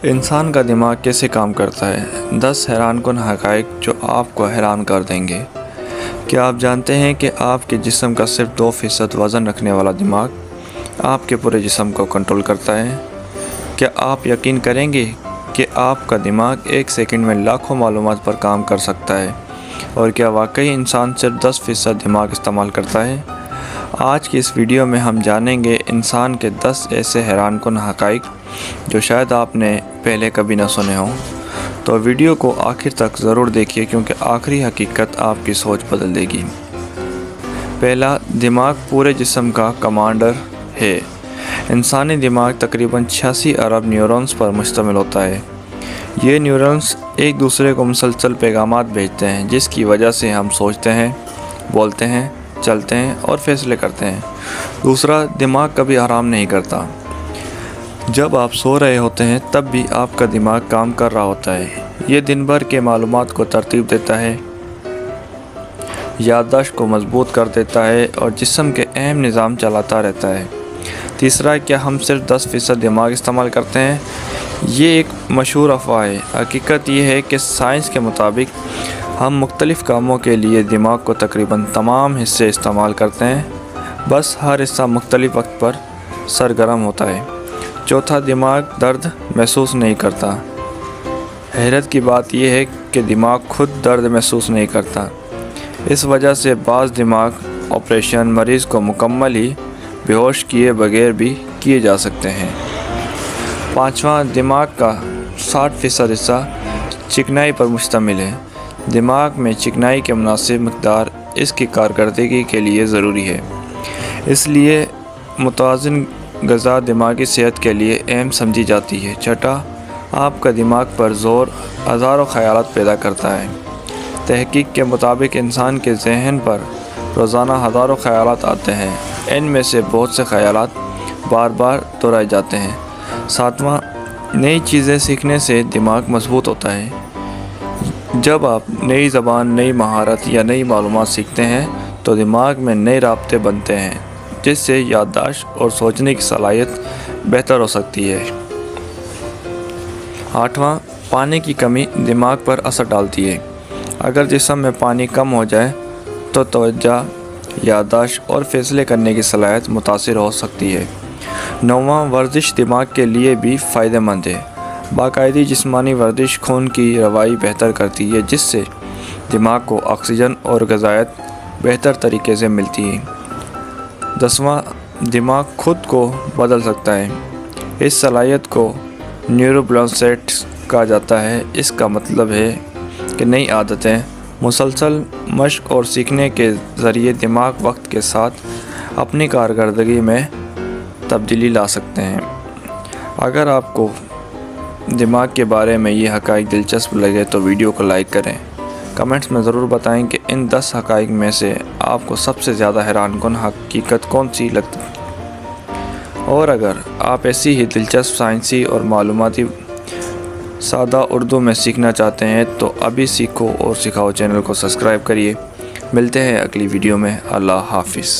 انسان کا دماغ کیسے کام کرتا ہے؟ 10 حیران کن حقائق جو آپ کو حیران کر دیں گے۔ کیا آپ جانتے ہیں کہ آپ کے جسم کا صرف 2% وزن رکھنے والا دماغ آپ کے پورے جسم کو کنٹرول کرتا ہے؟ کیا آپ یقین کریں گے کہ آپ کا دماغ ایک سیکنڈ میں لاکھوں معلومات پر کام کر سکتا ہے؟ اور کیا واقعی انسان صرف 10% دماغ استعمال کرتا ہے؟ آج کی اس ویڈیو میں ہم جانیں گے انسان کے 10 ایسے حیران کن حقائق جو شاید آپ نے پہلے کبھی نہ سنے ہوں۔ تو ویڈیو کو آخر تک ضرور دیکھیے کیونکہ آخری حقیقت آپ کی سوچ بدل دے گی۔ پہلا، دماغ پورے جسم کا کمانڈر ہے۔ انسانی دماغ تقریباً 86 ارب نیورونز پر مشتمل ہوتا ہے۔ یہ نیورونز ایک دوسرے کو مسلسل پیغامات بھیجتے ہیں جس کی وجہ سے ہم سوچتے ہیں، بولتے ہیں، چلتے ہیں اور فیصلے کرتے ہیں۔ دوسرا، دماغ کبھی آرام نہیں کرتا۔ جب آپ سو رہے ہوتے ہیں تب بھی آپ کا دماغ کام کر رہا ہوتا ہے۔ یہ دن بھر کے معلومات کو ترتیب دیتا ہے، یادداشت کو مضبوط کر دیتا ہے اور جسم کے اہم نظام چلاتا رہتا ہے۔ تیسرا، کیا ہم صرف 10% دماغ استعمال کرتے ہیں؟ یہ ایک مشہور افواہ ہے۔ حقیقت یہ ہے کہ سائنس کے مطابق ہم مختلف کاموں کے لیے دماغ کو تقریباً تمام حصے استعمال کرتے ہیں، بس ہر حصہ مختلف وقت پر سرگرم ہوتا ہے۔ چوتھا، دماغ درد محسوس نہیں کرتا۔ حیرت کی بات یہ ہے کہ دماغ خود درد محسوس نہیں کرتا۔ اس وجہ سے بعض دماغ آپریشن مریض کو مکمل ہی بے ہوش کیے بغیر بھی کیے جا سکتے ہیں۔ پانچواں، دماغ کا 60% حصہ چکنائی پر مشتمل ہے۔ دماغ میں چکنائی کی مناسب مقدار اس کی کارکردگی کے لیے ضروری ہے، اس لیے متوازن غذا دماغی صحت کے لیے اہم سمجھی جاتی ہے۔ چھٹا، آپ کا دماغ پر زور ہزاروں خیالات پیدا کرتا ہے۔ تحقیق کے مطابق انسان کے ذہن پر روزانہ ہزاروں خیالات آتے ہیں، ان میں سے بہت سے خیالات بار بار دہرائے جاتے ہیں۔ ساتواں، نئی چیزیں سیکھنے سے دماغ مضبوط ہوتا ہے۔ جب آپ نئی زبان، نئی مہارت یا نئی معلومات سیکھتے ہیں تو دماغ میں نئے رابطے بنتے ہیں جس سے یادداشت اور سوچنے کی صلاحیت بہتر ہو سکتی ہے۔ آٹھواں، پانی کی کمی دماغ پر اثر ڈالتی ہے۔ اگر جسم میں پانی کم ہو جائے تو توجہ، یادداشت اور فیصلے کرنے کی صلاحیت متاثر ہو سکتی ہے۔ نوواں، ورزش دماغ کے لیے بھی فائدہ مند ہے۔ باقاعدہ جسمانی ورزش خون کی روائی بہتر کرتی ہے جس سے دماغ کو آکسیجن اور غذائیت بہتر طریقے سے ملتی ہے۔ 10واں، دماغ خود کو بدل سکتا ہے۔ اس صلاحیت کو نیوروپلاسٹی کہا جاتا ہے۔ اس کا مطلب ہے کہ نئی عادتیں، مسلسل مشق اور سیکھنے کے ذریعے دماغ وقت کے ساتھ اپنی کارکردگی میں تبدیلی لا سکتے ہیں۔ اگر آپ کو دماغ کے بارے میں یہ حقائق دلچسپ لگے تو ویڈیو کو لائک کریں۔ کمنٹس میں ضرور بتائیں کہ ان 10 حقائق میں سے آپ کو سب سے زیادہ حیران کن حقیقت کون سی لگتی ہے۔ اور اگر آپ ایسی ہی دلچسپ سائنسی اور معلوماتی سادہ اردو میں سیکھنا چاہتے ہیں تو ابھی سیکھو اور سکھاؤ چینل کو سبسکرائب کریے۔ ملتے ہیں اگلی ویڈیو میں۔ اللہ حافظ۔